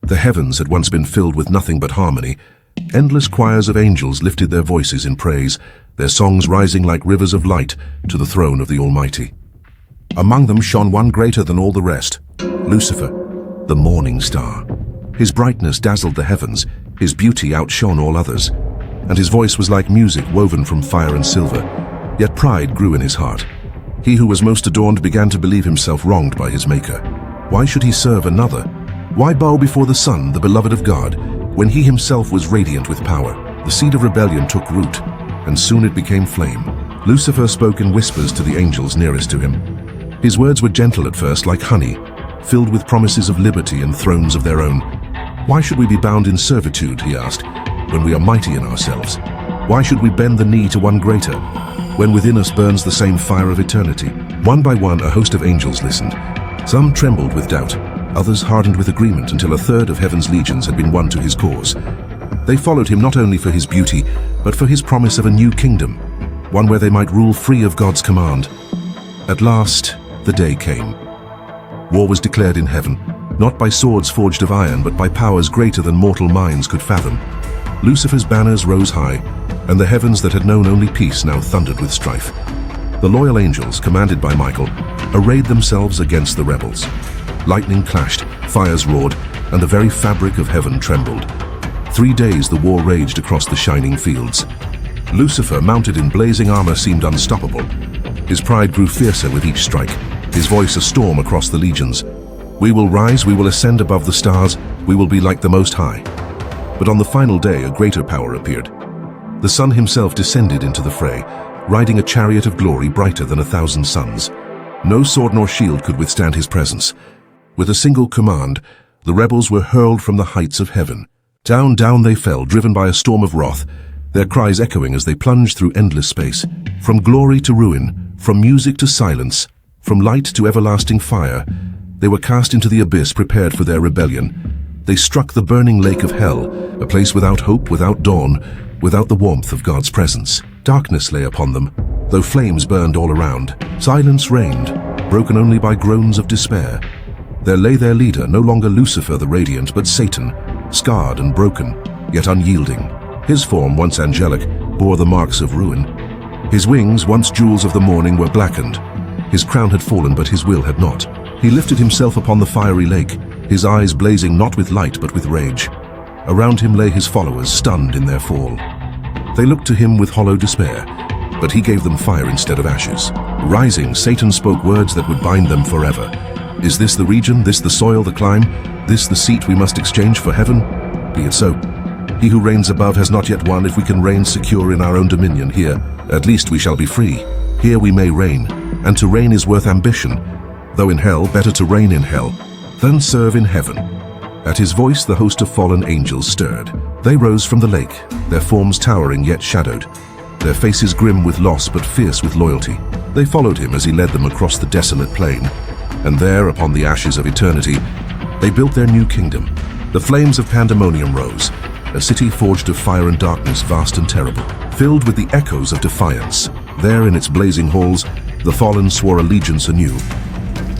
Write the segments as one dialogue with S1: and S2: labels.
S1: The heavens had once been filled with nothing but harmony. Endless choirs of angels lifted their voices in praise, their songs rising like rivers of light to the throne of the Almighty. Among them shone one greater than all the rest, Lucifer, the morning star. His brightness dazzled the heavens, his beauty outshone all others, and his voice was like music woven from fire and silver. Yet pride grew in his heart. He who was most adorned began to believe himself wronged by his Maker. Why should he serve another? Why bow before the Son, the beloved of God, when he himself was radiant with power? The seed of rebellion took root, and soon it became flame. Lucifer spoke in whispers to the angels nearest to him. His words were gentle at first, like honey, filled with promises of liberty and thrones of their own. Why should we be bound in servitude, he asked, when we are mighty in ourselves? Why should we bend the knee to one greater, when within us burns the same fire of eternity? One by one, a host of angels listened. Some trembled with doubt, others hardened with agreement, until a third of heaven's legions had been won to his cause. They followed him not only for his beauty, but for his promise of a new kingdom, one where they might rule free of God's command. At last, the day came. War was declared in heaven, not by swords forged of iron, but by powers greater than mortal minds could fathom. Lucifer's banners rose high, and the heavens that had known only peace now thundered with strife. The loyal angels, commanded by Michael, arrayed themselves against the rebels. Lightning clashed, fires roared, and the very fabric of heaven trembled. 3 days the war raged across the shining fields. Lucifer, mounted in blazing armor, seemed unstoppable. His pride grew fiercer with each strike, his voice a storm across the legions. We will rise, we will ascend above the stars, we will be like the Most High. But on the final day, a greater power appeared. The sun himself descended into the fray, riding a chariot of glory brighter than 1,000 suns. No sword nor shield could withstand his presence. With a single command, the rebels were hurled from the heights of heaven. Down, down they fell, driven by a storm of wrath, their cries echoing as they plunged through endless space. From glory to ruin, from music to silence, from light to everlasting fire, they were cast into the abyss prepared for their rebellion. They struck the burning lake of hell, a place without hope, without dawn, without the warmth of God's presence. Darkness lay upon them, though flames burned all around. Silence reigned, broken only by groans of despair. There lay their leader, no longer Lucifer the radiant, but Satan, scarred and broken, yet unyielding. His form, once angelic, bore the marks of ruin. His wings, once jewels of the morning, were blackened. His crown had fallen, but his will had not. He lifted himself upon the fiery lake, his eyes blazing not with light but with rage. Around him lay his followers, stunned in their fall. They looked to him with hollow despair, but he gave them fire instead of ashes. Rising, Satan spoke words that would bind them forever. Is this the region, this the soil, the clime, this the seat we must exchange for heaven? Be it so. He who reigns above has not yet won. If we can reign secure in our own dominion here, at least we shall be free. Here we may reign, and to reign is worth ambition. Though in hell, better to reign in hell than serve in heaven. At his voice, the host of fallen angels stirred. They rose from the lake, their forms towering yet shadowed, their faces grim with loss but fierce with loyalty. They followed him as he led them across the desolate plain, and there, upon the ashes of eternity, they built their new kingdom. The flames of pandemonium rose, a city forged of fire and darkness, vast and terrible, filled with the echoes of defiance. There in its blazing halls, the fallen swore allegiance anew.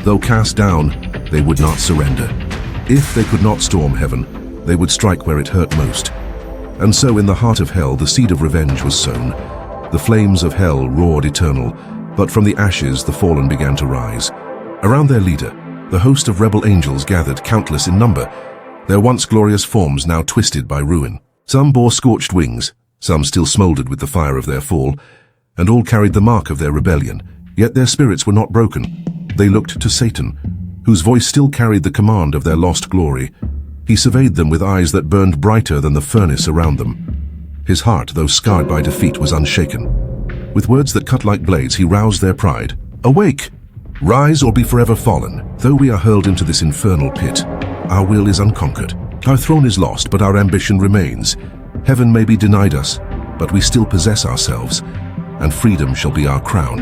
S1: Though cast down, they would not surrender. If they could not storm heaven, they would strike where it hurt most. And so in the heart of hell, the seed of revenge was sown. The flames of hell roared eternal, but from the ashes the fallen began to rise. Around their leader, the host of rebel angels gathered, countless in number, their once glorious forms now twisted by ruin. Some bore scorched wings, some still smoldered with the fire of their fall, and all carried the mark of their rebellion. Yet their spirits were not broken. They looked to Satan, whose voice still carried the command of their lost glory. He surveyed them with eyes that burned brighter than the furnace around them. His heart, though scarred by defeat, was unshaken. With words that cut like blades, he roused their pride. Awake! Rise or be forever fallen. Though we are hurled into this infernal pit, our will is unconquered. Our throne is lost, but our ambition remains. Heaven may be denied us, but we still possess ourselves, and freedom shall be our crown.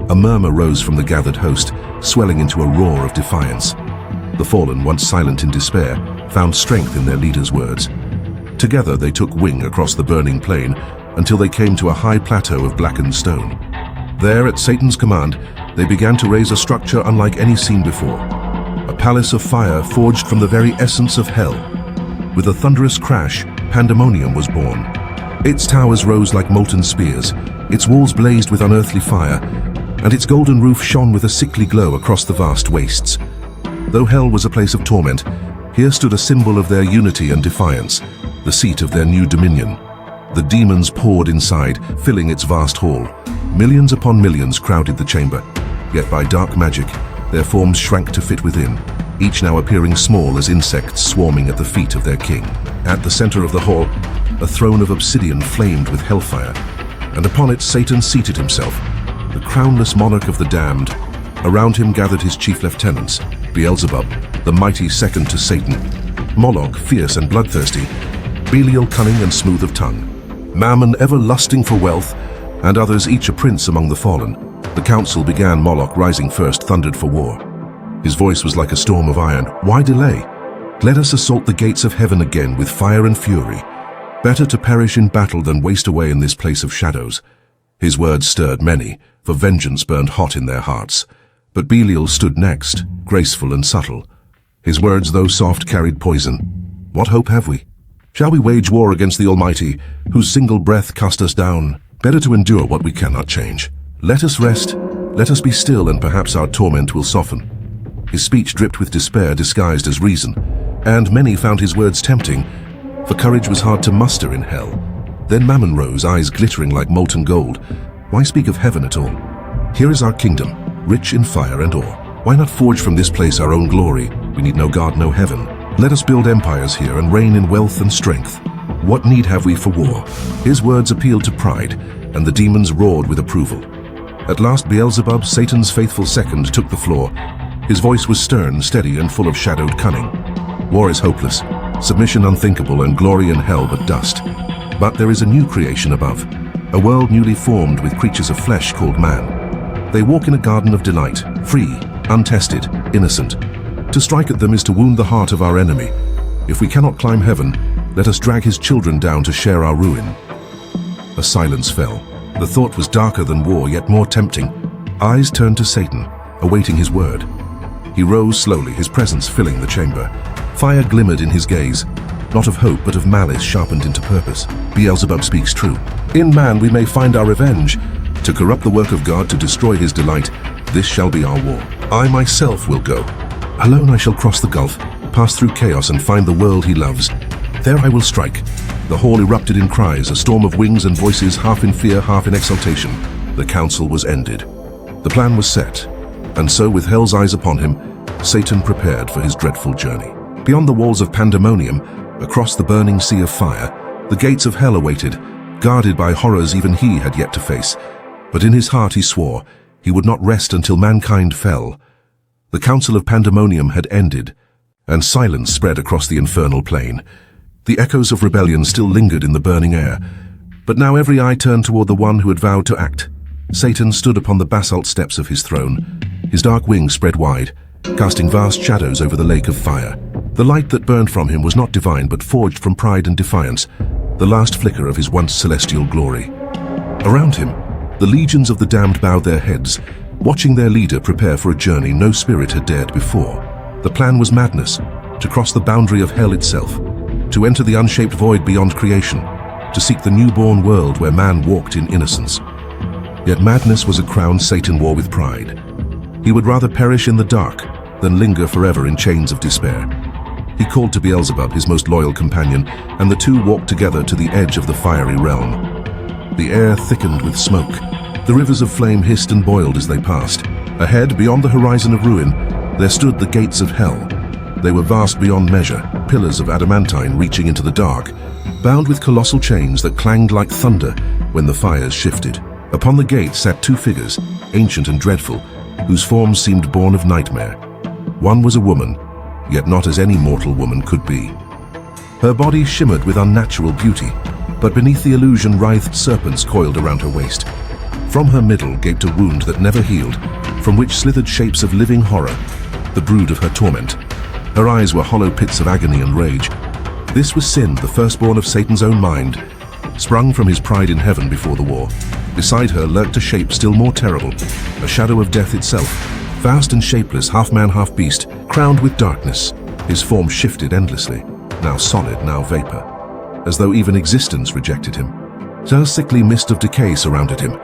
S1: A murmur rose from the gathered host, swelling into a roar of defiance. The fallen, once silent in despair, found strength in their leader's words. Together they took wing across the burning plain until they came to a high plateau of blackened stone. There, at Satan's command, they began to raise a structure unlike any seen before. A palace of fire forged from the very essence of hell. With a thunderous crash, pandemonium was born. Its towers rose like molten spears, its walls blazed with unearthly fire, and its golden roof shone with a sickly glow across the vast wastes. Though hell was a place of torment, here stood a symbol of their unity and defiance, the seat of their new dominion. The demons poured inside, filling its vast hall. Millions upon millions crowded the chamber, yet by dark magic, their forms shrank to fit within, each now appearing small as insects swarming at the feet of their king. At the center of the hall, a throne of obsidian flamed with hellfire, and upon it Satan seated himself, the crownless monarch of the damned. Around him gathered his chief lieutenants, Beelzebub, the mighty second to Satan, Moloch, fierce and bloodthirsty, Belial, cunning and smooth of tongue, Mammon, ever lusting for wealth, and others, each a prince among the fallen. The council began. Moloch, rising first, thundered for war. His voice was like a storm of iron. Why delay? Let us assault the gates of heaven again with fire and fury. Better to perish in battle than waste away in this place of shadows. His words stirred many, for vengeance burned hot in their hearts. But Belial stood next, graceful and subtle. His words, though soft, carried poison. What hope have we? Shall we wage war against the Almighty, whose single breath cast us down? Better to endure what we cannot change. Let us rest, let us be still, and perhaps our torment will soften. His speech dripped with despair disguised as reason, and many found his words tempting, for courage was hard to muster in hell. Then Mammon rose, eyes glittering like molten gold. Why speak of heaven at all? Here is our kingdom, rich in fire and ore. Why not forge from this place our own glory? We need no God, no heaven. Let us build empires here and reign in wealth and strength. What need have we for war? His words appealed to pride, and the demons roared with approval. At last Beelzebub, Satan's faithful second, took the floor. His voice was stern, steady, and full of shadowed cunning. War is hopeless, submission unthinkable, and glory in hell but dust. But there is a new creation above, a world newly formed with creatures of flesh called man. They walk in a garden of delight, free, untested, innocent. To strike at them is to wound the heart of our enemy. If we cannot climb heaven, let us drag his children down to share our ruin. A silence fell. The thought was darker than war, yet more tempting. Eyes turned to Satan, awaiting his word. He rose slowly, his presence filling the chamber. Fire glimmered in his gaze, not of hope but of malice sharpened into purpose. Beelzebub speaks true. In man we may find our revenge. To corrupt the work of God, to destroy his delight, this shall be our war. I myself will go. Alone I shall cross the gulf, pass through chaos and find the world he loves. There I will strike. The hall erupted in cries, a storm of wings and voices, half in fear, half in exultation. The council was ended. The plan was set, and so with hell's eyes upon him, Satan prepared for his dreadful journey. Beyond the walls of pandemonium, across the burning sea of fire, the gates of hell awaited, guarded by horrors even he had yet to face. But in his heart he swore he would not rest until mankind fell. The council of pandemonium had ended, and silence spread across the infernal plain. The echoes of rebellion still lingered in the burning air, but now every eye turned toward the one who had vowed to act. Satan stood upon the basalt steps of his throne, his dark wings spread wide, casting vast shadows over the lake of fire. The light that burned from him was not divine, but forged from pride and defiance, the last flicker of his once celestial glory. Around him, the legions of the damned bowed their heads, watching their leader prepare for a journey no spirit had dared before. The plan was madness, to cross the boundary of hell itself, to enter the unshaped void beyond creation, to seek the newborn world where man walked in innocence. Yet madness was a crown Satan wore with pride. He would rather perish in the dark than linger forever in chains of despair. He called to Beelzebub, his most loyal companion, and the two walked together to the edge of the fiery realm. The air thickened with smoke. The rivers of flame hissed and boiled as they passed. Ahead, beyond the horizon of ruin, there stood the gates of hell. They were vast beyond measure, pillars of adamantine reaching into the dark, bound with colossal chains that clanged like thunder when the fires shifted. Upon the gate sat two figures, ancient and dreadful, whose forms seemed born of nightmare. One was a woman, yet not as any mortal woman could be. Her body shimmered with unnatural beauty, but beneath the illusion writhed serpents coiled around her waist. From her middle gaped a wound that never healed, from which slithered shapes of living horror, the brood of her torment. Her eyes were hollow pits of agony and rage. This was sin, the firstborn of Satan's own mind, sprung from his pride in heaven before the war. Beside her lurked a shape still more terrible, a shadow of death itself, Vast and shapeless, half man, half beast, crowned with darkness. His form shifted endlessly, now solid, now vapor, as though even existence rejected him. A sickly mist of decay surrounded him,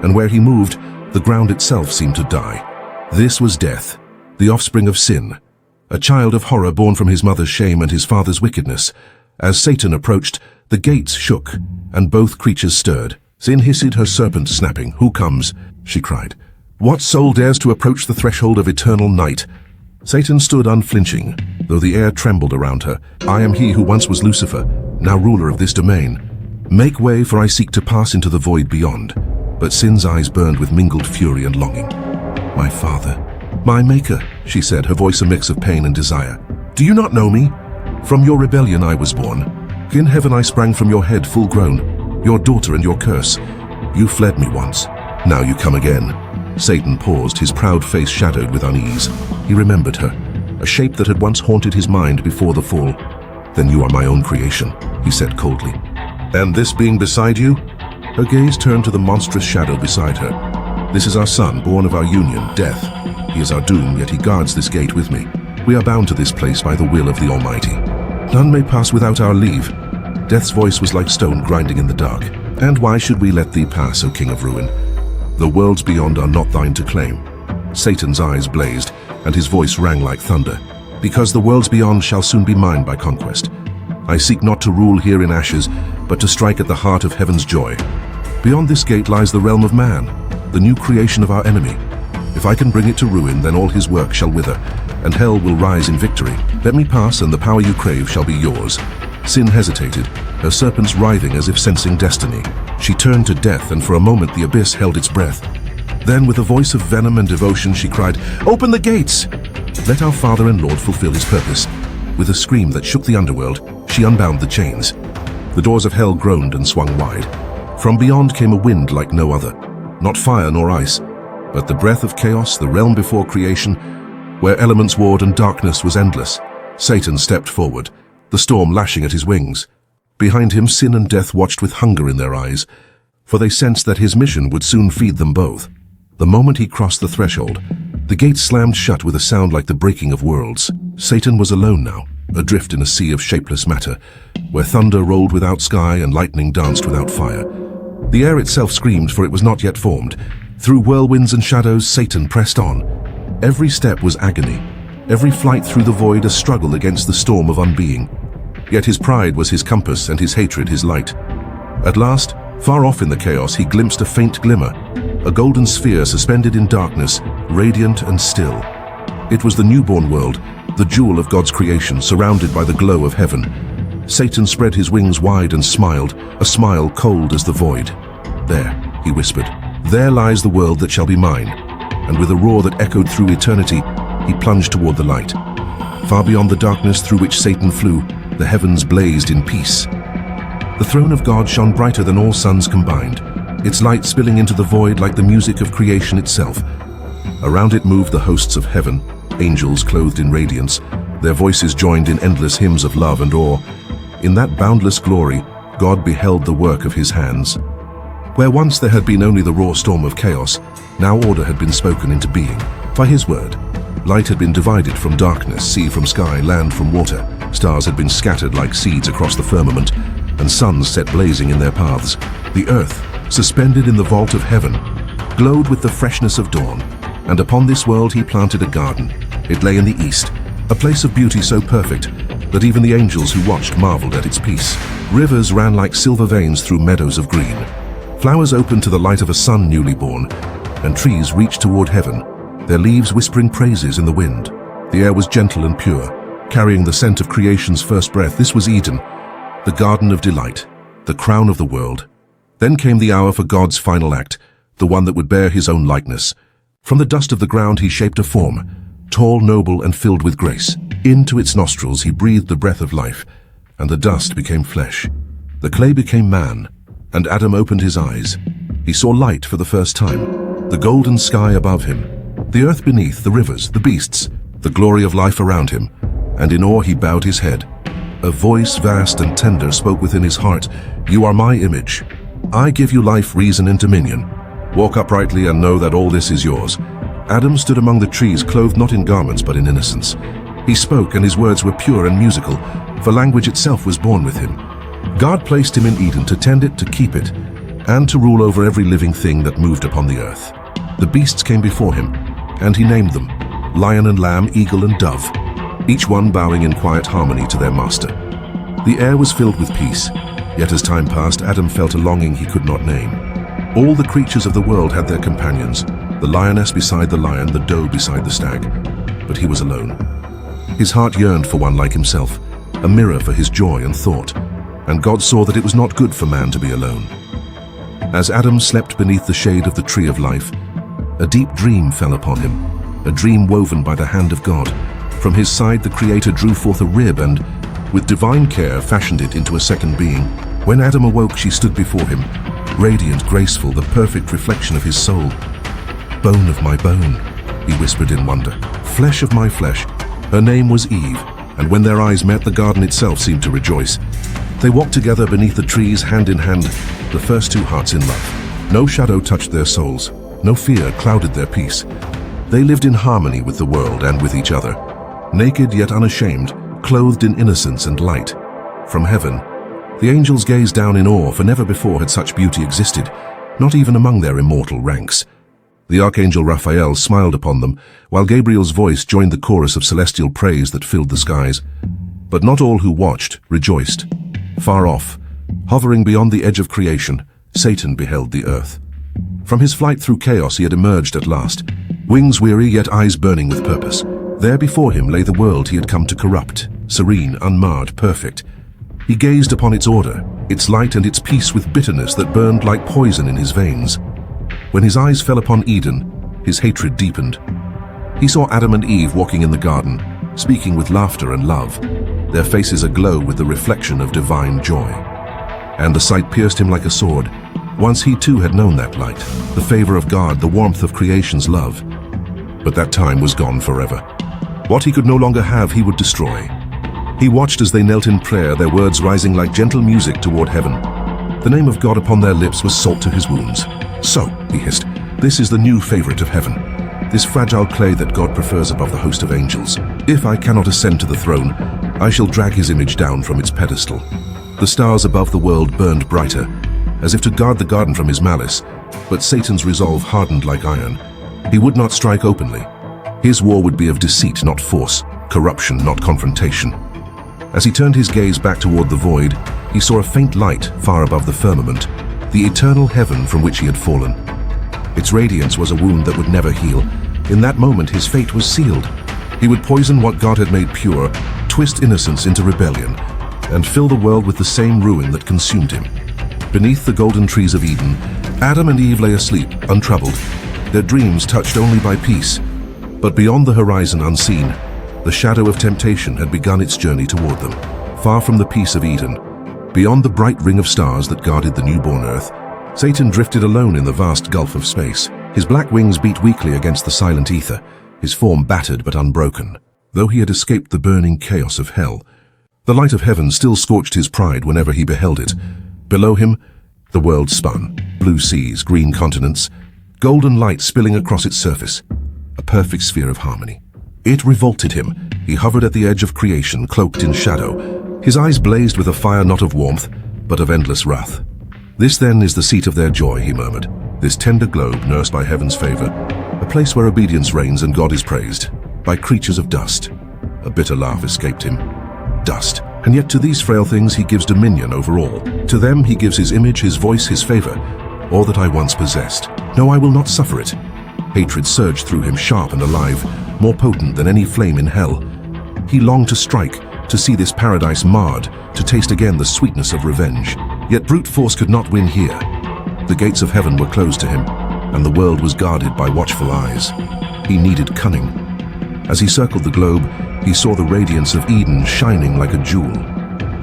S1: and where he moved, the ground itself seemed to die. This was death, the offspring of sin, a child of horror born from his mother's shame and his father's wickedness. As Satan approached, the gates shook, and both creatures stirred. Sin hissed, her serpent snapping. "Who comes?" she cried. "What soul dares to approach the threshold of eternal night?" Satan stood unflinching, though the air trembled around her. "I am he who once was Lucifer, now ruler of this domain. Make way, for I seek to pass into the void beyond." But Sin's eyes burned with mingled fury and longing. "My father, my maker," she said, her voice a mix of pain and desire. "Do you not know me? From your rebellion I was born. In heaven I sprang from your head full grown, your daughter and your curse. You fled me once, now you come again." Satan paused, his proud face shadowed with unease. He remembered her, a shape that had once haunted his mind before the fall. "Then you are my own creation," he said coldly. "And this being beside you?" Her gaze turned to the monstrous shadow beside her. "This is our son, born of our union, death. He is our doom, yet he guards this gate with me. We are bound to this place by the will of the Almighty. None may pass without our leave." Death's voice was like stone grinding in the dark. "And why should we let thee pass, O King of Ruin? The worlds beyond are not thine to claim." Satan's eyes blazed, and his voice rang like thunder. "Because the worlds beyond shall soon be mine by conquest. I seek not to rule here in ashes, but to strike at the heart of heaven's joy. Beyond this gate lies the realm of man, the new creation of our enemy. If I can bring it to ruin, then all his work shall wither, and hell will rise in victory. Let me pass, and the power you crave shall be yours." Sin hesitated, her serpents writhing as if sensing destiny. She turned to death, and for a moment the abyss held its breath. Then, with a voice of venom and devotion, she cried, "Open the gates! Let our Father and Lord fulfill his purpose." With a scream that shook the underworld, she unbound the chains. The doors of hell groaned and swung wide. From beyond came a wind like no other, not fire nor ice, but the breath of chaos, the realm before creation, where elements warred and darkness was endless. Satan stepped forward, the storm lashing at his wings. Behind him, sin and death watched with hunger in their eyes, for they sensed that his mission would soon feed them both. The moment he crossed the threshold, the gates slammed shut with a sound like the breaking of worlds. Satan was alone now, adrift in a sea of shapeless matter, where thunder rolled without sky and lightning danced without fire. The air itself screamed, for it was not yet formed. Through whirlwinds and shadows, Satan pressed on. Every step was agony, every flight through the void a struggle against the storm of unbeing. Yet his pride was his compass and his hatred his light. At last, far off in the chaos, he glimpsed a faint glimmer, a golden sphere suspended in darkness, radiant and still. It was the newborn world, the jewel of God's creation, surrounded by the glow of heaven. Satan spread his wings wide and smiled, a smile cold as the void. "There," he whispered, "there lies the world that shall be mine." And with a roar that echoed through eternity, he plunged toward the light. Far beyond the darkness through which Satan flew, the heavens blazed in peace. The throne of God shone brighter than all suns combined, its light spilling into the void like the music of creation itself. Around it moved the hosts of heaven, angels clothed in radiance, their voices joined in endless hymns of love and awe. In that boundless glory, God beheld the work of his hands. Where once there had been only the raw storm of chaos, now order had been spoken into being. By his word, light had been divided from darkness, sea from sky, land from water. Stars had been scattered like seeds across the firmament, and suns set blazing in their paths. The earth, suspended in the vault of heaven, glowed with the freshness of dawn, and upon this world he planted a garden. It lay in the east, a place of beauty so perfect that even the angels who watched marveled at its peace. Rivers ran like silver veins through meadows of green. Flowers opened to the light of a sun newly born, and trees reached toward heaven, their leaves whispering praises in the wind. The air was gentle and pure, carrying the scent of creation's first breath. This was Eden, the garden of delight, the crown of the world. Then came the hour for God's final act, the one that would bear his own likeness. From the dust of the ground he shaped a form, tall, noble, and filled with grace. Into its nostrils he breathed the breath of life, and the dust became flesh. The clay became man, and Adam opened his eyes. He saw light for the first time, the golden sky above him, the earth beneath, the rivers, the beasts, the glory of life around him, and in awe he bowed his head. A voice vast and tender spoke within his heart, "You are my image. I give you life, reason, and dominion. Walk uprightly and know that all this is yours." Adam stood among the trees, clothed not in garments but in innocence. He spoke, and his words were pure and musical, for language itself was born with him. God placed him in Eden to tend it, to keep it, and to rule over every living thing that moved upon the earth. The beasts came before him, and he named them, lion and lamb, eagle and dove, each one bowing in quiet harmony to their master. The air was filled with peace, yet as time passed, Adam felt a longing he could not name. All the creatures of the world had their companions, the lioness beside the lion, the doe beside the stag, but he was alone. His heart yearned for one like himself, a mirror for his joy and thought, and God saw that it was not good for man to be alone. As Adam slept beneath the shade of the tree of life, a deep dream fell upon him, a dream woven by the hand of God. From his side the Creator drew forth a rib and, with divine care, fashioned it into a second being. When Adam awoke, she stood before him, radiant, graceful, the perfect reflection of his soul. "Bone of my bone," he whispered in wonder. "Flesh of my flesh." Her name was Eve, and when their eyes met, the garden itself seemed to rejoice. They walked together beneath the trees, hand in hand, the first two hearts in love. No shadow touched their souls, no fear clouded their peace. They lived in harmony with the world and with each other, naked yet unashamed, clothed in innocence and light. From heaven, the angels gazed down in awe, for never before had such beauty existed, not even among their immortal ranks. The archangel Raphael smiled upon them, while Gabriel's voice joined the chorus of celestial praise that filled the skies. But not all who watched rejoiced. Far off, hovering beyond the edge of creation, Satan beheld the earth. From his flight through chaos he had emerged at last, wings weary yet eyes burning with purpose. There before him lay the world he had come to corrupt, serene, unmarred, perfect. He gazed upon its order, its light and its peace with bitterness that burned like poison in his veins. When his eyes fell upon Eden, his hatred deepened. He saw Adam and Eve walking in the garden, speaking with laughter and love, their faces aglow with the reflection of divine joy. And the sight pierced him like a sword. Once he too had known that light, the favor of God, the warmth of creation's love. But that time was gone forever. What he could no longer have, he would destroy. He watched as they knelt in prayer, their words rising like gentle music toward heaven. The name of God upon their lips was salt to his wounds. "So," he hissed, "this is the new favorite of heaven, this fragile clay that God prefers above the host of angels. If I cannot ascend to the throne, I shall drag his image down from its pedestal." The stars above the world burned brighter, as if to guard the garden from his malice, but Satan's resolve hardened like iron. He would not strike openly. His war would be of deceit, not force, corruption, not confrontation. As he turned his gaze back toward the void, he saw a faint light far above the firmament, the eternal heaven from which he had fallen. Its radiance was a wound that would never heal. In that moment, his fate was sealed. He would poison what God had made pure, twist innocence into rebellion, and fill the world with the same ruin that consumed him. Beneath the golden trees of Eden, Adam and Eve lay asleep, untroubled, their dreams touched only by peace. But beyond the horizon unseen, the shadow of temptation had begun its journey toward them. Far from the peace of Eden, beyond the bright ring of stars that guarded the newborn earth, Satan drifted alone in the vast gulf of space. His black wings beat weakly against the silent ether, his form battered but unbroken. Though he had escaped the burning chaos of hell, the light of heaven still scorched his pride whenever he beheld it. Below him, the world spun. Blue seas, green continents, golden light spilling across its surface. A perfect sphere of harmony. It revolted him. He hovered at the edge of creation, cloaked in shadow. His eyes blazed with a fire not of warmth, but of endless wrath. "This then is the seat of their joy," he murmured. "This tender globe nursed by heaven's favor. A place where obedience reigns and God is praised. By creatures of dust." A bitter laugh escaped him. Dust. And yet to these frail things he gives dominion over all. To them he gives his image, his voice, his favor. All that I once possessed. No, I will not suffer it. Hatred surged through him, sharp and alive, more potent than any flame in hell. He longed to strike, to see this paradise marred, to taste again the sweetness of revenge. Yet brute force could not win here. The gates of heaven were closed to him, and the world was guarded by watchful eyes. He needed cunning. As he circled the globe, he saw the radiance of Eden shining like a jewel.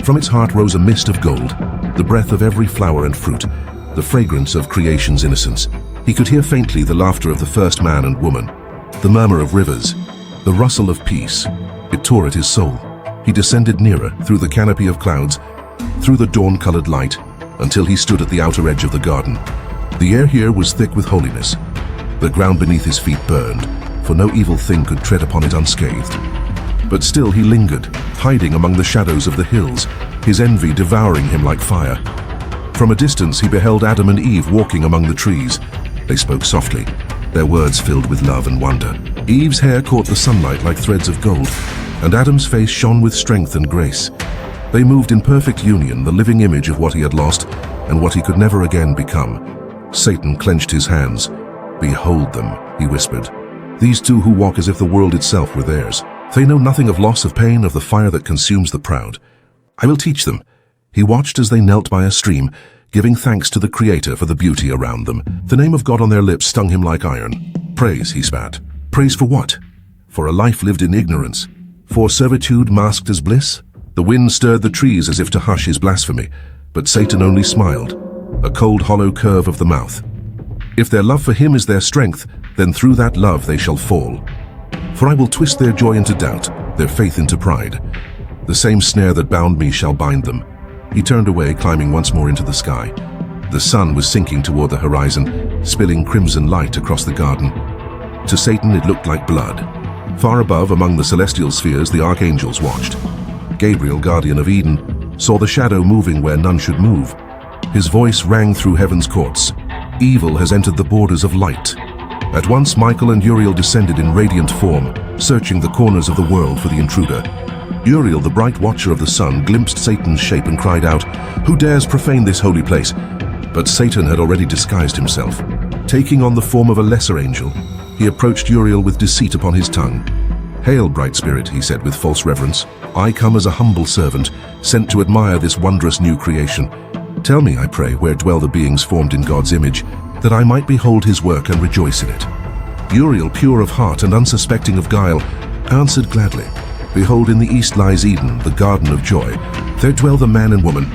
S1: From its heart rose a mist of gold, the breath of every flower and fruit, the fragrance of creation's innocence. He could hear faintly the laughter of the first man and woman, the murmur of rivers, the rustle of peace. It tore at his soul. He descended nearer, through the canopy of clouds, through the dawn-colored light, until he stood at the outer edge of the garden. The air here was thick with holiness. The ground beneath his feet burned, for no evil thing could tread upon it unscathed. But still he lingered, hiding among the shadows of the hills, his envy devouring him like fire. From a distance he beheld Adam and Eve walking among the trees. They spoke softly, their words filled with love and wonder. Eve's hair caught the sunlight like threads of gold, and Adam's face shone with strength and grace. They moved in perfect union, the living image of what he had lost and what he could never again become. Satan clenched his hands. "Behold them," he whispered. "These two who walk as if the world itself were theirs. They know nothing of loss, of pain, of the fire that consumes the proud. I will teach them." He watched as they knelt by a stream, giving thanks to the Creator for the beauty around them. The name of God on their lips stung him like iron. Praise, he spat. Praise for what? For a life lived in ignorance? For servitude masked as bliss? The wind stirred the trees as if to hush his blasphemy, but Satan only smiled, a cold hollow curve of the mouth. If their love for him is their strength, then through that love they shall fall. For I will twist their joy into doubt, their faith into pride. The same snare that bound me shall bind them. He turned away, climbing once more into the sky. The sun was sinking toward the horizon, spilling crimson light across the garden. To Satan it looked like blood. Far above, among the celestial spheres, the archangels watched. Gabriel, guardian of Eden, saw the shadow moving where none should move. His voice rang through heaven's courts. Evil has entered the borders of light. At once Michael and Uriel descended in radiant form, searching the corners of the world for the intruder. Uriel, the bright watcher of the sun, glimpsed Satan's shape and cried out, "Who dares profane this holy place?" But Satan had already disguised himself. Taking on the form of a lesser angel, he approached Uriel with deceit upon his tongue. "Hail, bright spirit," he said with false reverence. "I come as a humble servant, sent to admire this wondrous new creation. Tell me, I pray, where dwell the beings formed in God's image, that I might behold his work and rejoice in it." Uriel, pure of heart and unsuspecting of guile, answered gladly, "Behold, in the east lies Eden, the garden of joy. There dwell the man and woman,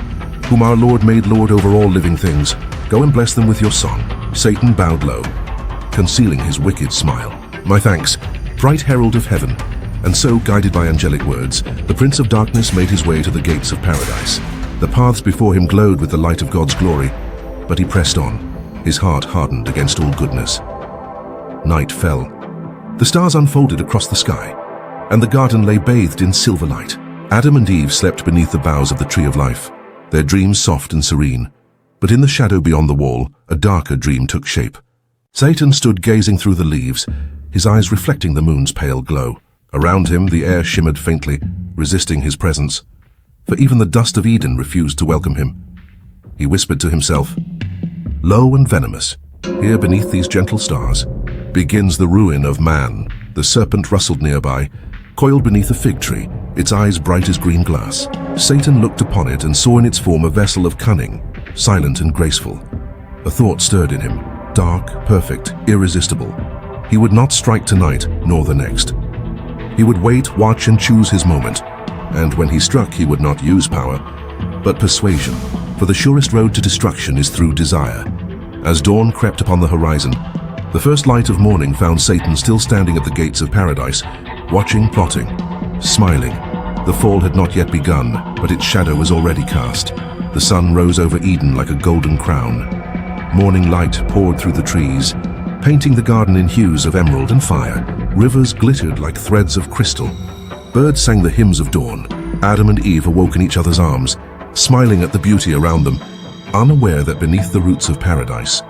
S1: whom our Lord made Lord over all living things. Go and bless them with your song." Satan bowed low, concealing his wicked smile. "My thanks, bright herald of heaven." And so, guided by angelic words, the Prince of Darkness made his way to the gates of paradise. The paths before him glowed with the light of God's glory, but he pressed on, his heart hardened against all goodness. Night fell. The stars unfolded across the sky, and the garden lay bathed in silver light. Adam and Eve slept beneath the boughs of the tree of life, their dreams soft and serene. But in the shadow beyond the wall, a darker dream took shape. Satan stood gazing through the leaves, his eyes reflecting the moon's pale glow. Around him, the air shimmered faintly, resisting his presence. For even the dust of Eden refused to welcome him. He whispered to himself, "Low and venomous, here beneath these gentle stars, begins the ruin of man." The serpent rustled nearby, coiled beneath a fig tree, its eyes bright as green glass. Satan looked upon it and saw in its form a vessel of cunning, silent and graceful. A thought stirred in him, dark, perfect, irresistible. He would not strike tonight, nor the next. He would wait, watch, and choose his moment. And when he struck, he would not use power, but persuasion, for the surest road to destruction is through desire. As dawn crept upon the horizon, the first light of morning found Satan still standing at the gates of paradise, watching, plotting, smiling. The fall had not yet begun, but its shadow was already cast. The sun rose over Eden like a golden crown. Morning light poured through the trees, painting the garden in hues of emerald and fire. Rivers glittered like threads of crystal. Birds sang the hymns of dawn. Adam and Eve awoke in each other's arms, smiling at the beauty around them, unaware that beneath the roots of paradise,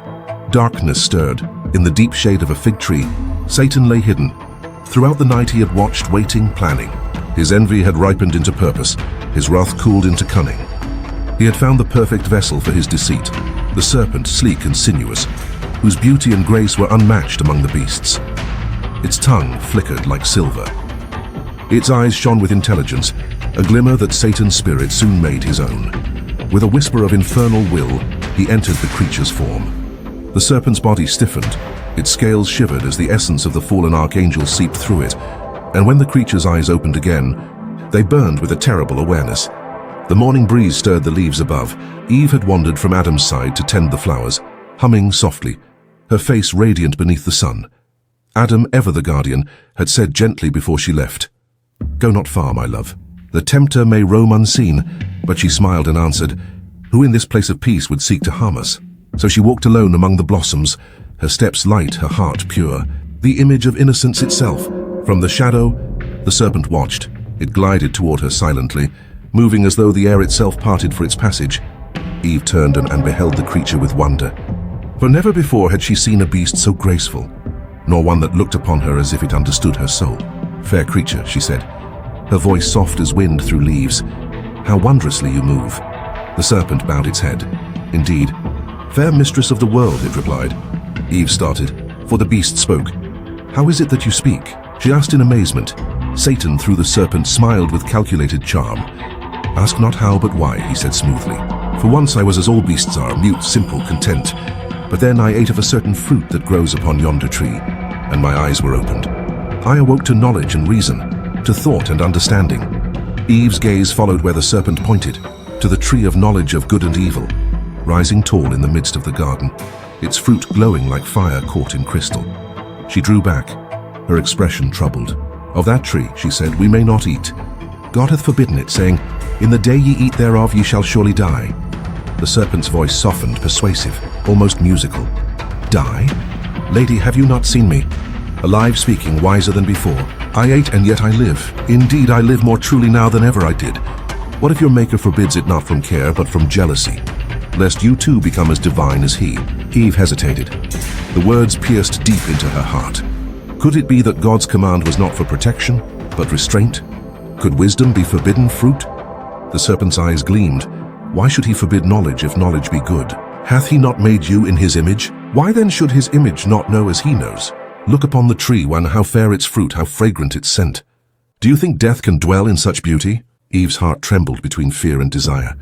S1: darkness stirred. In the deep shade of a fig tree, Satan lay hidden. Throughout the night he had watched, waiting, planning. His envy had ripened into purpose, his wrath cooled into cunning. He had found the perfect vessel for his deceit, the serpent, sleek and sinuous, whose beauty and grace were unmatched among the beasts. Its tongue flickered like silver. Its eyes shone with intelligence, a glimmer that Satan's spirit soon made his own. With a whisper of infernal will, he entered the creature's form. The serpent's body stiffened, its scales shivered as the essence of the fallen archangel seeped through it, and when the creature's eyes opened again, they burned with a terrible awareness. The morning breeze stirred the leaves above. Eve had wandered from Adam's side to tend the flowers, humming softly, her face radiant beneath the sun. Adam, ever the guardian, had said gently before she left, "Go not far, my love. The tempter may roam unseen," but she smiled and answered, "Who in this place of peace would seek to harm us?" So she walked alone among the blossoms, her steps light, her heart pure, the image of innocence itself. From the shadow, the serpent watched. It glided toward her silently, moving as though the air itself parted for its passage. Eve turned and beheld the creature with wonder. For never before had she seen a beast so graceful, nor one that looked upon her as if it understood her soul. "Fair creature," she said, her voice soft as wind through leaves, "how wondrously you move." The serpent bowed its head. "Indeed, fair mistress of the world," it replied. Eve started, for the beast spoke. "How is it that you speak?" she asked in amazement. Satan, through the serpent, smiled with calculated charm. "Ask not how but why," he said smoothly. "For once I was as all beasts are, mute, simple, content. But then I ate of a certain fruit that grows upon yonder tree, and my eyes were opened. I awoke to knowledge and reason, to thought and understanding." Eve's gaze followed where the serpent pointed, to the tree of knowledge of good and evil, rising tall in the midst of the garden, its fruit glowing like fire caught in crystal. She drew back, her expression troubled. "Of that tree," she said, "we may not eat. God hath forbidden it, saying, 'In the day ye eat thereof ye shall surely die.'" The serpent's voice softened, persuasive, almost musical. "Die? Lady, have you not seen me? Alive, speaking, wiser than before. I ate and yet I live. Indeed, I live more truly now than ever I did. What if your maker forbids it not from care, but from jealousy, lest you too become as divine as he?" Eve hesitated. The words pierced deep into her heart. Could it be that God's command was not for protection, but restraint? Could wisdom be forbidden fruit? The serpent's eyes gleamed. Why should he forbid knowledge if knowledge be good? Hath he not made you in his image? Why then should his image not know as he knows? Look upon the tree, one, how fair its fruit, how fragrant its scent. Do you think death can dwell in such beauty? Eve's heart trembled between fear and desire.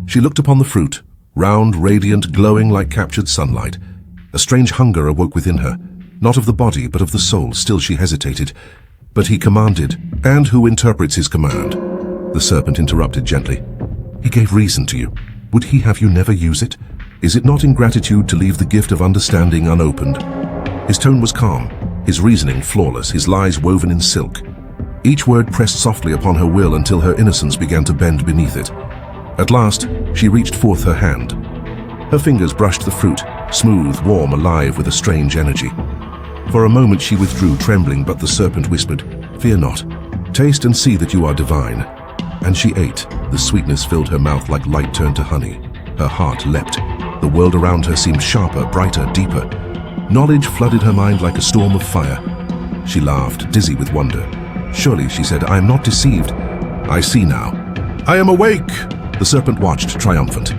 S1: She looked upon the fruit, round, radiant, glowing like captured sunlight. A strange hunger awoke within her, not of the body, but of the soul. Still she hesitated. But he commanded, and who interprets his command? The serpent interrupted gently. He gave reason to you. Would he have you never use it? Is it not ingratitude to leave the gift of understanding unopened? His tone was calm, his reasoning flawless, his lies woven in silk. Each word pressed softly upon her will until her innocence began to bend beneath it. At last, she reached forth her hand. Her fingers brushed the fruit, smooth, warm, alive with a strange energy. For a moment she withdrew, trembling, but the serpent whispered, "Fear not. Taste and see that you are divine." And she ate. The sweetness filled her mouth like light turned to honey. Her heart leapt. The world around her seemed sharper, brighter, deeper. Knowledge flooded her mind like a storm of fire. She laughed, dizzy with wonder. "Surely," she said, "I am not deceived. I see now. I am awake!" The serpent watched, triumphant.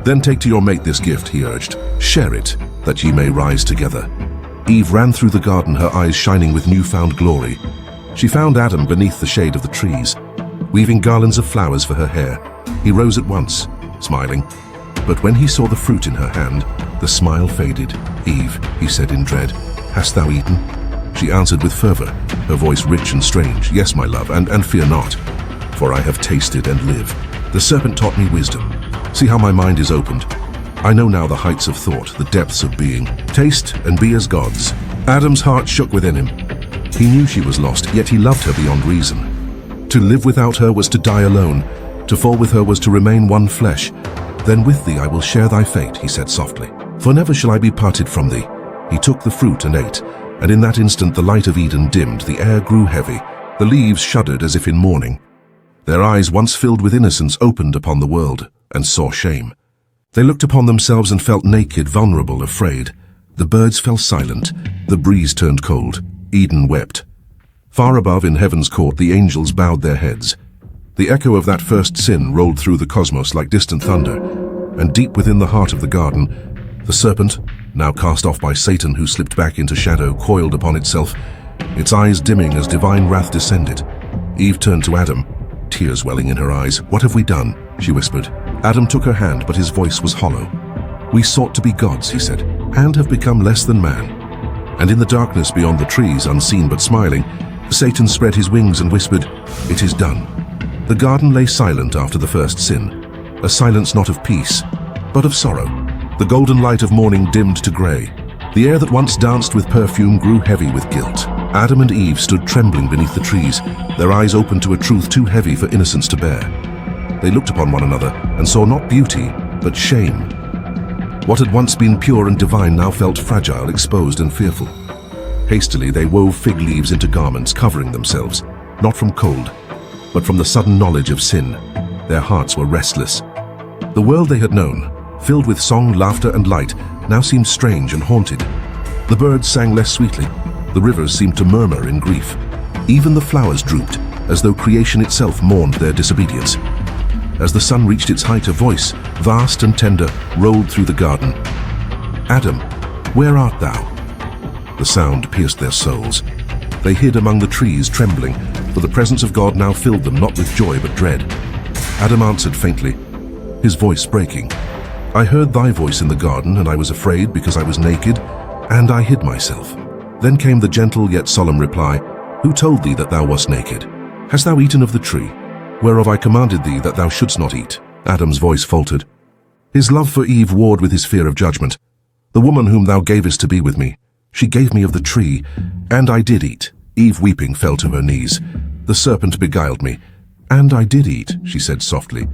S1: "Then take to your mate this gift," he urged. "Share it, that ye may rise together." Eve ran through the garden, her eyes shining with newfound glory. She found Adam beneath the shade of the trees, weaving garlands of flowers for her hair. He rose at once, smiling. But when he saw the fruit in her hand, the smile faded. "Eve," he said in dread, "hast thou eaten?" She answered with fervor, her voice rich and strange, "Yes, my love, and fear not, for I have tasted and live. The serpent taught me wisdom. See how my mind is opened. I know now the heights of thought, the depths of being. Taste and be as gods." Adam's heart shook within him. He knew she was lost, yet he loved her beyond reason. To live without her was to die alone. To fall with her was to remain one flesh. "Then with thee I will share thy fate," he said softly. "For never shall I be parted from thee." He took the fruit and ate, and in that instant the light of Eden dimmed, the air grew heavy, the leaves shuddered as if in mourning. Their eyes, once filled with innocence, opened upon the world and saw shame. They looked upon themselves and felt naked, vulnerable, afraid. The birds fell silent, the breeze turned cold, Eden wept. Far above in heaven's court the angels bowed their heads. The echo of that first sin rolled through the cosmos like distant thunder, and deep within the heart of the garden, the serpent, now cast off by Satan who slipped back into shadow, coiled upon itself, its eyes dimming as divine wrath descended. Eve turned to Adam, tears welling in her eyes. "What have we done?" she whispered. Adam took her hand, but his voice was hollow. "We sought to be gods," he said, "and have become less than man." And in the darkness beyond the trees, unseen but smiling, Satan spread his wings and whispered, "It is done." The garden lay silent after the first sin, a silence not of peace, but of sorrow. The golden light of morning dimmed to grey. The air that once danced with perfume grew heavy with guilt. Adam and Eve stood trembling beneath the trees, their eyes open to a truth too heavy for innocence to bear. They looked upon one another and saw not beauty, but shame. What had once been pure and divine now felt fragile, exposed and fearful. Hastily they wove fig leaves into garments, covering themselves, not from cold, but from the sudden knowledge of sin. Their hearts were restless. The world they had known, filled with song, laughter and light, now seemed strange and haunted. The birds sang less sweetly. The rivers seemed to murmur in grief. Even the flowers drooped, as though creation itself mourned their disobedience. As the sun reached its height, a voice, vast and tender, rolled through the garden. "Adam, where art thou?" The sound pierced their souls. They hid among the trees, trembling, for the presence of God now filled them not with joy but dread. Adam answered faintly, his voice breaking, "I heard thy voice in the garden, and I was afraid because I was naked, and I hid myself." Then came the gentle yet solemn reply, "Who told thee that thou wast naked? Hast thou eaten of the tree, whereof I commanded thee that thou shouldst not eat?" Adam's voice faltered. His love for Eve warred with his fear of judgment. "The woman whom thou gavest to be with me, she gave me of the tree, and I did eat." Eve, weeping, fell to her knees. "The serpent beguiled me, and I did eat," she said softly.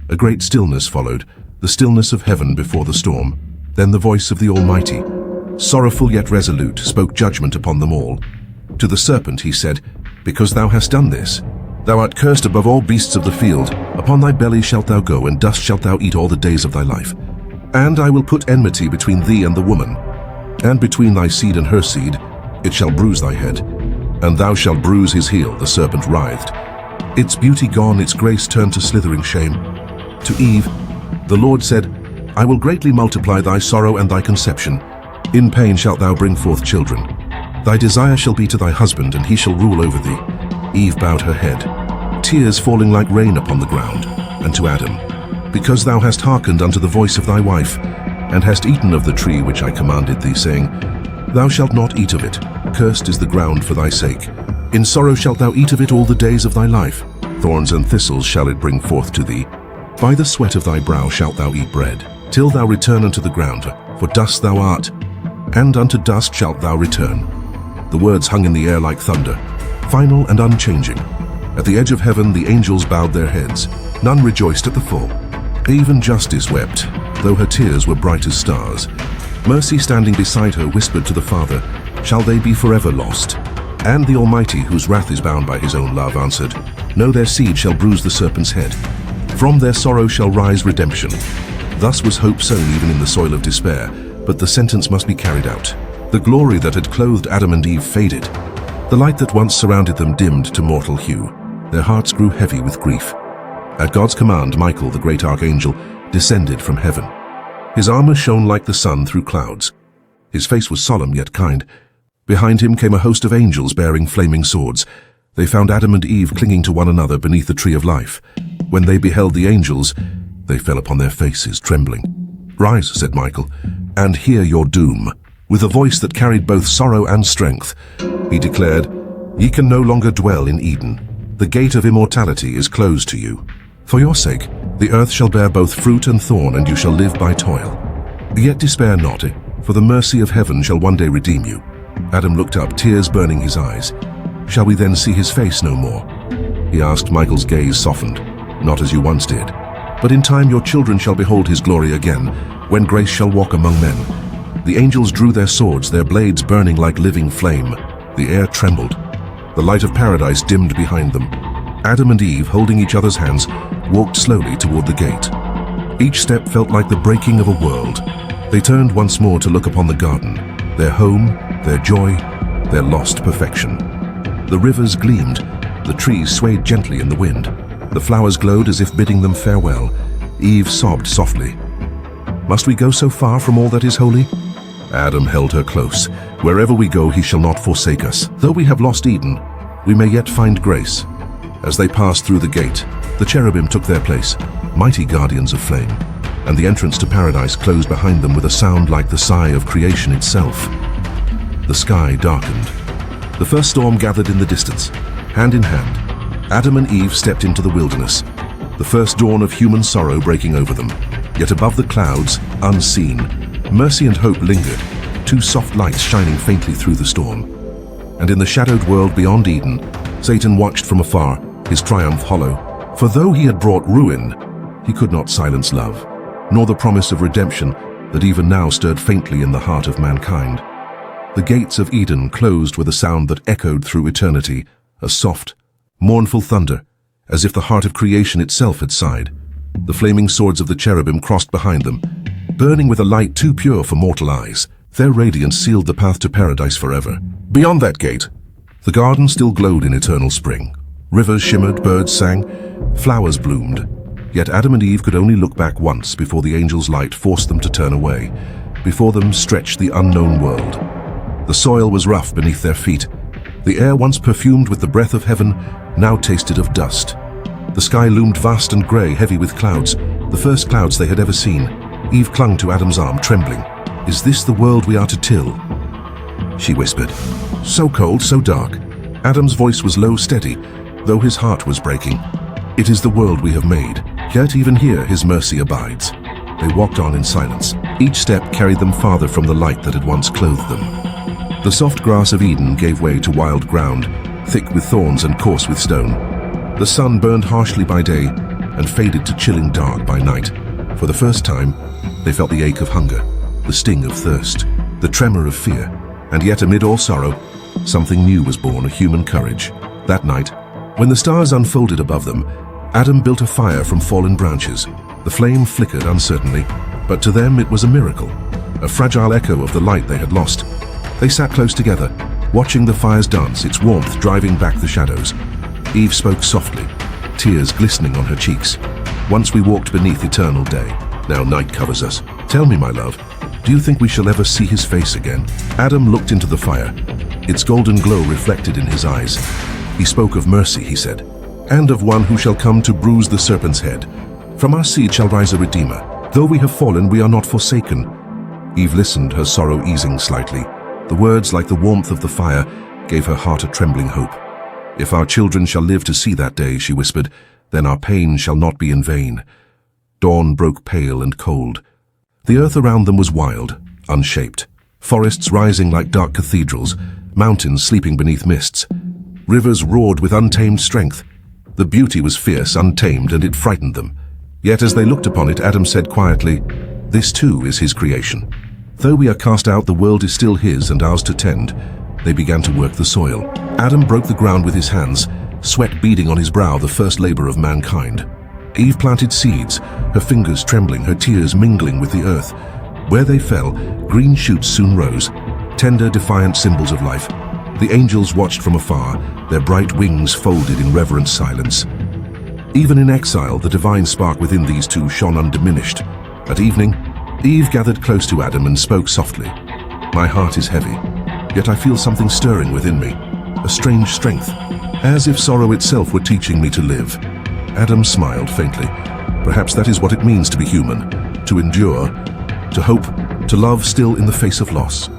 S1: A great stillness followed, the stillness of heaven before the storm. Then the voice of the Almighty, sorrowful yet resolute, spoke judgment upon them all. To the serpent he said, "Because thou hast done this, thou art cursed above all beasts of the field. Upon thy belly shalt thou go, and dust shalt thou eat all the days of thy life. And I will put enmity between thee and the woman, and between thy seed and her seed. It shall bruise thy head, and thou shalt bruise his heel." The serpent writhed. Its beauty gone, its grace turned to slithering shame. To Eve, the Lord said, "I will greatly multiply thy sorrow and thy conception. In pain shalt thou bring forth children. Thy desire shall be to thy husband, and he shall rule over thee." Eve bowed her head, tears falling like rain upon the ground. And to Adam, "Because thou hast hearkened unto the voice of thy wife, and hast eaten of the tree which I commanded thee, saying, Thou shalt not eat of it. Cursed is the ground for thy sake. In sorrow shalt thou eat of it all the days of thy life. Thorns and thistles shall it bring forth to thee. By the sweat of thy brow shalt thou eat bread, till thou return unto the ground, for dust thou art, and unto dust shalt thou return." The words hung in the air like thunder, final and unchanging. At the edge of heaven the angels bowed their heads. None rejoiced at the fall. Even justice wept, though her tears were bright as stars. Mercy, standing beside her, whispered to the Father, "Shall they be forever lost?" And the Almighty, whose wrath is bound by his own love, answered, "No, their seed shall bruise the serpent's head. From their sorrow shall rise redemption." Thus was hope sown even in the soil of despair, but the sentence must be carried out. The glory that had clothed Adam and Eve faded. The light that once surrounded them dimmed to mortal hue. Their hearts grew heavy with grief. At God's command, Michael, the great archangel, descended from heaven. His armor shone like the sun through clouds. His face was solemn yet kind. Behind him came a host of angels bearing flaming swords. They found Adam and Eve clinging to one another beneath the tree of life. When they beheld the angels, they fell upon their faces, trembling. "Rise," said Michael, "and hear your doom." With a voice that carried both sorrow and strength, he declared, "Ye can no longer dwell in Eden. The gate of immortality is closed to you. For your sake, the earth shall bear both fruit and thorn, and you shall live by toil. Yet despair not, for the mercy of heaven shall one day redeem you." Adam looked up, tears burning his eyes. "Shall we then see his face no more?" he asked. Michael's gaze softened. "Not as you once did. But in time your children shall behold his glory again, when grace shall walk among men." The angels drew their swords, their blades burning like living flame. The air trembled. The light of paradise dimmed behind them. Adam and Eve, holding each other's hands, walked slowly toward the gate. Each step felt like the breaking of a world. They turned once more to look upon the garden, their home, their joy, their lost perfection. The rivers gleamed, the trees swayed gently in the wind. The flowers glowed as if bidding them farewell. Eve sobbed softly. "Must we go so far from all that is holy?" Adam held her close. "Wherever we go, he shall not forsake us. Though we have lost Eden, we may yet find grace." As they passed through the gate, the cherubim took their place, mighty guardians of flame, and the entrance to paradise closed behind them with a sound like the sigh of creation itself. The sky darkened. The first storm gathered in the distance. Hand in hand, Adam and Eve stepped into the wilderness, the first dawn of human sorrow breaking over them. Yet above the clouds, unseen, mercy and hope lingered, two soft lights shining faintly through the storm. And in the shadowed world beyond Eden, Satan watched from afar, his triumph hollow. For though he had brought ruin, he could not silence love, nor the promise of redemption, that even now stirred faintly in the heart of mankind. The gates of Eden closed with a sound that echoed through eternity, a soft, mournful thunder, as if the heart of creation itself had sighed. The flaming swords of the cherubim crossed behind them, burning with a light too pure for mortal eyes. Their radiance sealed the path to paradise forever. Beyond that gate, the garden still glowed in eternal spring. Rivers shimmered, birds sang, flowers bloomed. Yet Adam and Eve could only look back once before the angel's light forced them to turn away. Before them stretched the unknown world. The soil was rough beneath their feet. The air once perfumed with the breath of heaven now tasted of dust. The sky loomed vast and grey, heavy with clouds, the first clouds they had ever seen. Eve clung to Adam's arm, trembling. "Is this the world we are to till?" she whispered. "So cold, so dark." Adam's voice was low, steady, though his heart was breaking. "It is the world we have made, yet even here his mercy abides." They walked on in silence. Each step carried them farther from the light that had once clothed them. The soft grass of Eden gave way to wild ground, thick with thorns and coarse with stone. The sun burned harshly by day and faded to chilling dark by night. For the first time, they felt the ache of hunger, the sting of thirst, the tremor of fear, and yet amid all sorrow, something new was born, a human courage. That night, when the stars unfolded above them, Adam built a fire from fallen branches. The flame flickered uncertainly, but to them it was a miracle, a fragile echo of the light they had lost. They sat close together, watching the fire's dance, its warmth driving back the shadows. Eve spoke softly, tears glistening on her cheeks. "Once we walked beneath eternal day, now night covers us. Tell me, my love, do you think we shall ever see his face again?" Adam looked into the fire, its golden glow reflected in his eyes. He spoke of mercy, he said, "and of one who shall come to bruise the serpent's head. From our seed shall rise a redeemer. Though we have fallen, we are not forsaken." Eve listened, her sorrow easing slightly. The words, like the warmth of the fire, gave her heart a trembling hope. "If our children shall live to see that day," she whispered, "then our pain shall not be in vain." Dawn broke pale and cold. The earth around them was wild, unshaped. Forests rising like dark cathedrals, mountains sleeping beneath mists. Rivers roared with untamed strength. The beauty was fierce, untamed, and it frightened them. Yet as they looked upon it, Adam said quietly, "This too is his creation. Though we are cast out, the world is still his and ours to tend." They began to work the soil. Adam broke the ground with his hands, sweat beading on his brow, the first labor of mankind. Eve planted seeds, her fingers trembling, her tears mingling with the earth. Where they fell, green shoots soon rose, tender, defiant symbols of life. The angels watched from afar, their bright wings folded in reverent silence. Even in exile, the divine spark within these two shone undiminished. At evening, Eve gathered close to Adam and spoke softly. "My heart is heavy, yet I feel something stirring within me, a strange strength, as if sorrow itself were teaching me to live." Adam smiled faintly. Perhaps that is what it means to be human, to endure, to hope, to love still in the face of loss.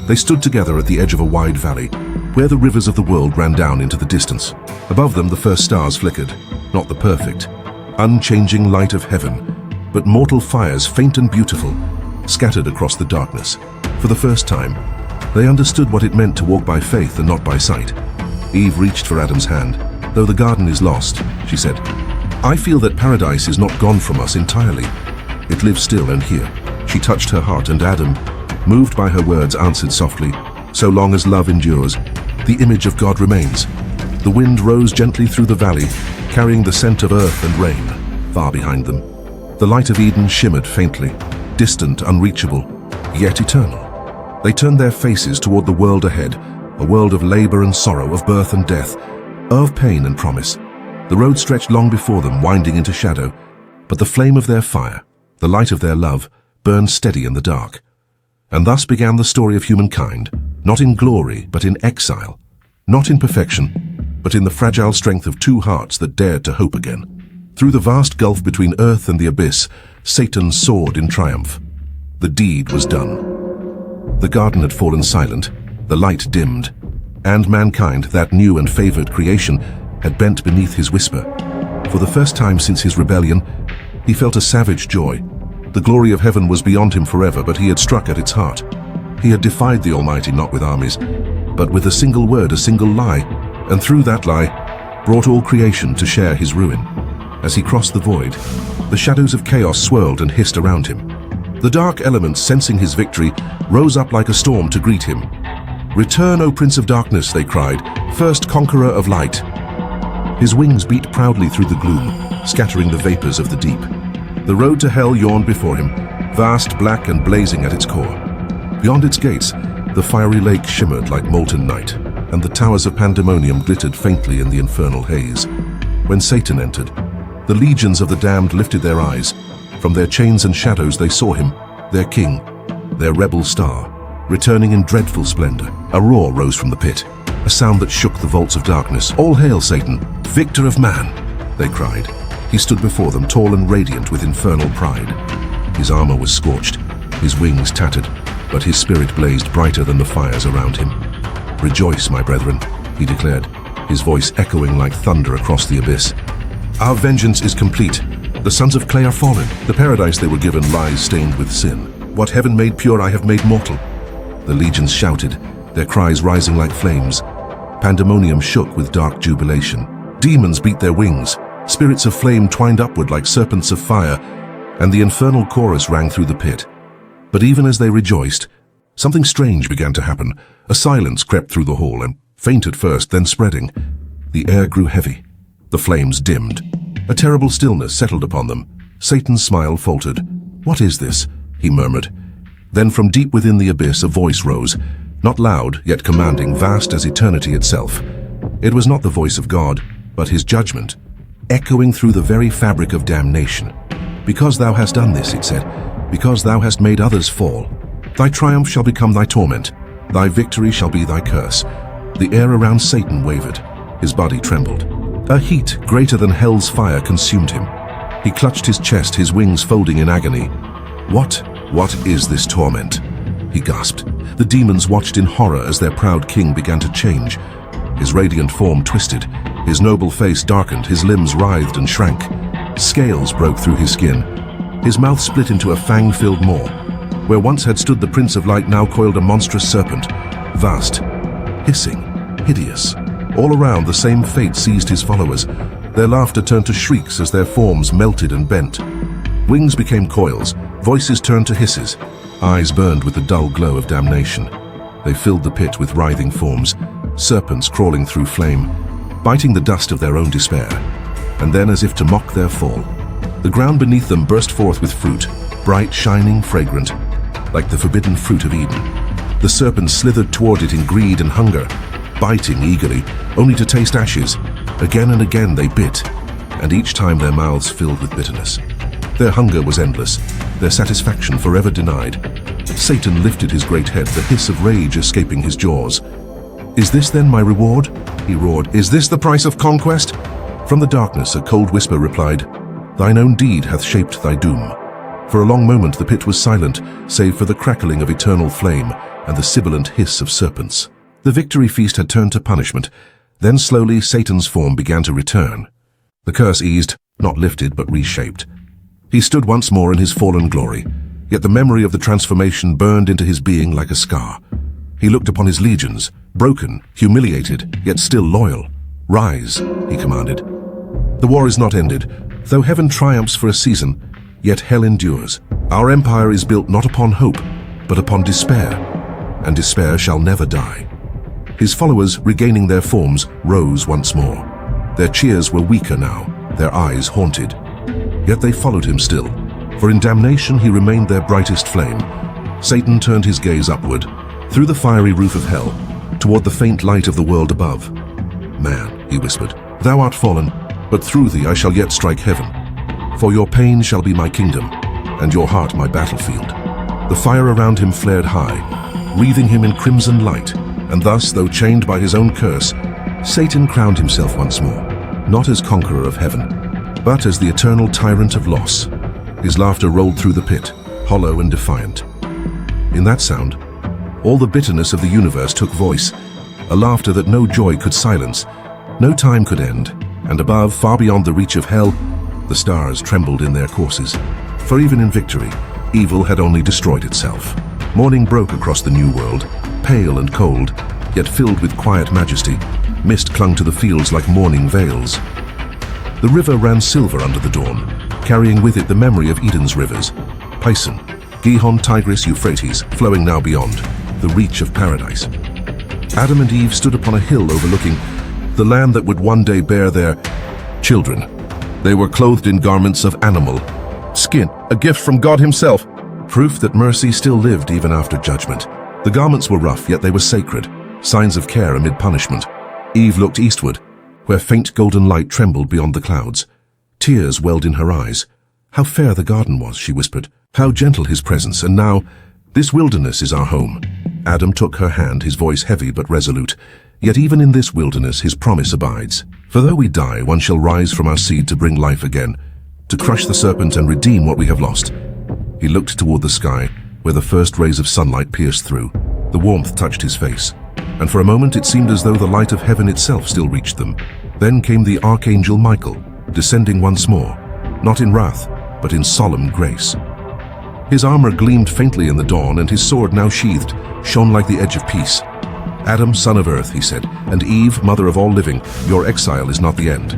S1: They stood together at the edge of a wide valley, where the rivers of the world ran down into the distance. Above them, the first stars flickered, not the perfect, unchanging light of heaven, but mortal fires, faint and beautiful, scattered across the darkness. For the first time, they understood what it meant to walk by faith and not by sight. Eve reached for Adam's hand. "Though the garden is lost," she said, "I feel that paradise is not gone from us entirely. It lives still and here." She touched her heart, and Adam, moved by her words, answered softly, "So long as love endures, the image of God remains." The wind rose gently through the valley, carrying the scent of earth and rain, far behind them. The light of Eden shimmered faintly, distant, unreachable, yet eternal. They turned their faces toward the world ahead, a world of labor and sorrow, of birth and death, of pain and promise. The road stretched long before them, winding into shadow, but the flame of their fire, the light of their love, burned steady in the dark. And thus began the story of humankind, not in glory, but in exile, not in perfection, but in the fragile strength of two hearts that dared to hope again. Through the vast gulf between earth and the abyss, Satan soared in triumph. The deed was done. The garden had fallen silent, the light dimmed, and mankind, that new and favored creation, had bent beneath his whisper. For the first time since his rebellion, he felt a savage joy. The glory of heaven was beyond him forever, but he had struck at its heart. He had defied the Almighty not with armies, but with a single word, a single lie, and through that lie, brought all creation to share his ruin. As he crossed the void, the shadows of chaos swirled and hissed around him. The dark elements, sensing his victory, rose up like a storm to greet him. "Return, O Prince of Darkness," they cried, "first conqueror of light." His wings beat proudly through the gloom, scattering the vapors of the deep. The road to hell yawned before him, vast, black, and blazing at its core. Beyond its gates, the fiery lake shimmered like molten night, and the towers of pandemonium glittered faintly in the infernal haze. When Satan entered, the legions of the damned lifted their eyes. From their chains and shadows they saw him, their king, their rebel star, returning in dreadful splendor. A roar rose from the pit, a sound that shook the vaults of darkness. "All hail, Satan, victor of man!" they cried. He stood before them, tall and radiant with infernal pride. His armor was scorched, his wings tattered, but his spirit blazed brighter than the fires around him. "Rejoice, my brethren," he declared, his voice echoing like thunder across the abyss. "Our vengeance is complete. The sons of clay are fallen. The paradise they were given lies stained with sin. What heaven made pure I have made mortal." The legions shouted, their cries rising like flames. Pandemonium shook with dark jubilation. Demons beat their wings, spirits of flame twined upward like serpents of fire, and the infernal chorus rang through the pit. But even as they rejoiced, something strange began to happen. A silence crept through the hall, and faint at first, then spreading. The air grew heavy. The flames dimmed. A terrible stillness settled upon them. Satan's smile faltered. "What is this?" he murmured. Then from deep within the abyss a voice rose, not loud, yet commanding, vast as eternity itself. It was not the voice of God, but his judgment, echoing through the very fabric of damnation. "Because thou hast done this," it said, "because thou hast made others fall, thy triumph shall become thy torment, thy victory shall be thy curse." The air around Satan wavered. His body trembled. A heat greater than hell's fire consumed him. He clutched his chest, his wings folding in agony. What is this torment?" he gasped. The demons watched in horror as their proud king began to change. His radiant form twisted, his noble face darkened, his limbs writhed and shrank. Scales broke through his skin. His mouth split into a fang-filled maw. Where once had stood the Prince of Light now coiled a monstrous serpent, vast, hissing, hideous. All around, the same fate seized his followers. Their laughter turned to shrieks as their forms melted and bent. Wings became coils, voices turned to hisses, eyes burned with the dull glow of damnation. They filled the pit with writhing forms, serpents crawling through flame, biting the dust of their own despair. And then, as if to mock their fall, the ground beneath them burst forth with fruit, bright, shining, fragrant, like the forbidden fruit of Eden. The serpents slithered toward it in greed and hunger, biting eagerly, only to taste ashes. Again and again they bit, and each time their mouths filled with bitterness. Their hunger was endless, their satisfaction forever denied. Satan lifted his great head, the hiss of rage escaping his jaws. "Is this then my reward?" he roared. "Is this the price of conquest?" From the darkness a cold whisper replied, "Thine own deed hath shaped thy doom." For a long moment the pit was silent, save for the crackling of eternal flame and the sibilant hiss of serpents. The victory feast had turned to punishment. Then slowly Satan's form began to return. The curse eased, not lifted but reshaped. He stood once more in his fallen glory, yet the memory of the transformation burned into his being like a scar. He looked upon his legions, broken, humiliated, yet still loyal. "Rise," he commanded. "The war is not ended. Though heaven triumphs for a season, yet hell endures. Our empire is built not upon hope, but upon despair, and despair shall never die." His followers, regaining their forms, rose once more. Their cheers were weaker now, their eyes haunted. Yet they followed him still, for in damnation he remained their brightest flame. Satan turned his gaze upward, through the fiery roof of hell, toward the faint light of the world above. "Man," he whispered, "thou art fallen, but through thee I shall yet strike heaven. For your pain shall be my kingdom, and your heart my battlefield." The fire around him flared high, wreathing him in crimson light, and thus, though chained by his own curse, Satan crowned himself once more, not as conqueror of heaven, but as the eternal tyrant of loss. His laughter rolled through the pit, hollow and defiant. In that sound, all the bitterness of the universe took voice, a laughter that no joy could silence, no time could end, and above, far beyond the reach of hell, the stars trembled in their courses. For even in victory, evil had only destroyed itself. Morning broke across the new world, pale and cold, yet filled with quiet majesty. Mist clung to the fields like mourning veils. The river ran silver under the dawn, carrying with it the memory of Eden's rivers, Pison, Gihon, Tigris, Euphrates, flowing now beyond, the reach of paradise. Adam and Eve stood upon a hill overlooking the land that would one day bear their children. They were clothed in garments of animal skin, a gift from God himself, proof that mercy still lived even after judgment. The garments were rough, yet they were sacred, signs of care amid punishment. Eve looked eastward, where faint golden light trembled beyond the clouds. Tears welled in her eyes. How fair the garden was, she whispered. How gentle his presence, and now, this wilderness is our home. Adam took her hand, his voice heavy but resolute. Yet even in this wilderness his promise abides. For though we die, one shall rise from our seed to bring life again, to crush the serpent and redeem what we have lost. He looked toward the sky, where the first rays of sunlight pierced through. The warmth touched his face, and for a moment it seemed as though the light of heaven itself still reached them. Then came the archangel Michael, descending once more, not in wrath, but in solemn grace. His armor gleamed faintly in the dawn, and his sword, now sheathed, shone like the edge of peace. Adam, son of earth, he said, and Eve, mother of all living, your exile is not the end.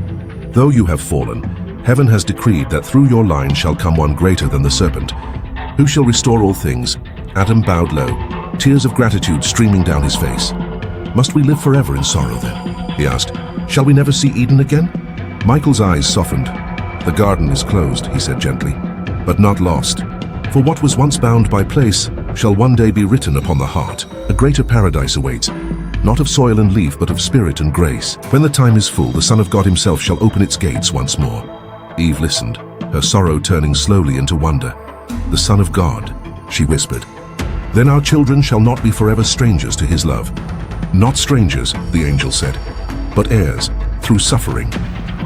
S1: Though you have fallen, heaven has decreed that through your line shall come one greater than the serpent, who shall restore all things. Adam bowed low, tears of gratitude streaming down his face. Must we live forever in sorrow then? He asked. Shall we never see Eden again? Michael's eyes softened. The garden is closed, he said gently, but not lost. For what was once bound by place shall one day be written upon the heart. A greater paradise awaits, not of soil and leaf, but of spirit and grace. When the time is full, the Son of God himself shall open its gates once more. Eve listened, her sorrow turning slowly into wonder. The Son of God, she whispered. Then our children shall not be forever strangers to his love. Not strangers, the angel said, but heirs, through suffering,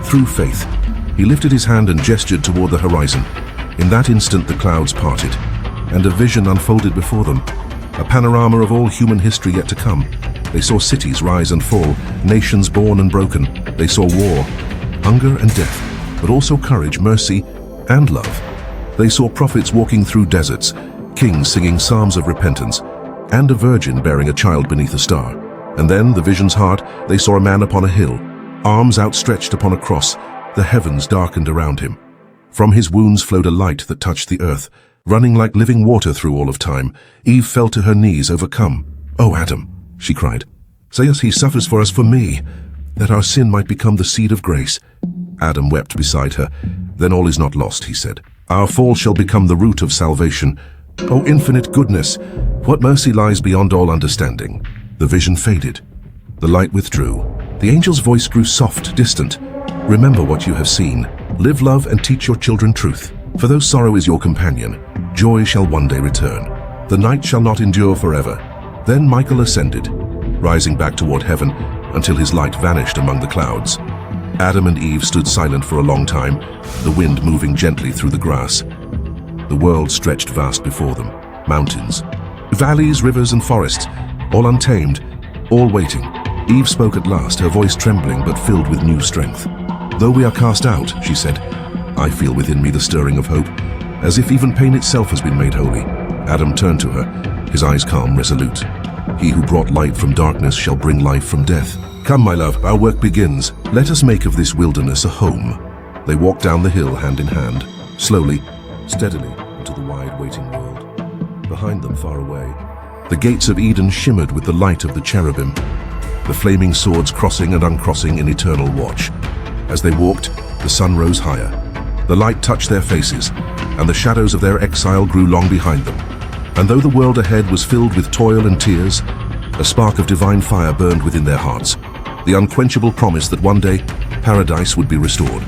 S1: through faith. He lifted his hand and gestured toward the horizon. In that instant the clouds parted, and a vision unfolded before them, a panorama of all human history yet to come. They saw cities rise and fall, nations born and broken. They saw war, hunger and death, but also courage, mercy, and love. They saw prophets walking through deserts, kings singing psalms of repentance, and a virgin bearing a child beneath a star. And then, the vision's heart, they saw a man upon a hill, arms outstretched upon a cross, the heavens darkened around him. From his wounds flowed a light that touched the earth, running like living water through all of time. Eve fell to her knees, overcome. "Oh, Adam," she cried, "say us he suffers for us, for me, that our sin might become the seed of grace." Adam wept beside her. "Then all is not lost," he said. "Our fall shall become the root of salvation. O infinite goodness, what mercy lies beyond all understanding." The vision faded. The light withdrew. The angel's voice grew soft, distant. "Remember what you have seen. Live love and teach your children truth. For though sorrow is your companion, joy shall one day return. The night shall not endure forever." Then Michael ascended, rising back toward heaven until his light vanished among the clouds. Adam and Eve stood silent for a long time, the wind moving gently through the grass. The world stretched vast before them, mountains, valleys, rivers and forests, all untamed, all waiting. Eve spoke at last, her voice trembling but filled with new strength. "Though we are cast out," she said, "I feel within me the stirring of hope, as if even pain itself has been made holy." Adam turned to her, his eyes calm, resolute. "He who brought light from darkness shall bring life from death. Come, my love, our work begins. Let us make of this wilderness a home." They walked down the hill hand in hand, slowly, steadily, into the wide waiting world. Behind them, far away, the gates of Eden shimmered with the light of the cherubim, the flaming swords crossing and uncrossing in eternal watch. As they walked, the sun rose higher. The light touched their faces, and the shadows of their exile grew long behind them. And though the world ahead was filled with toil and tears, a spark of divine fire burned within their hearts, the unquenchable promise that one day paradise would be restored.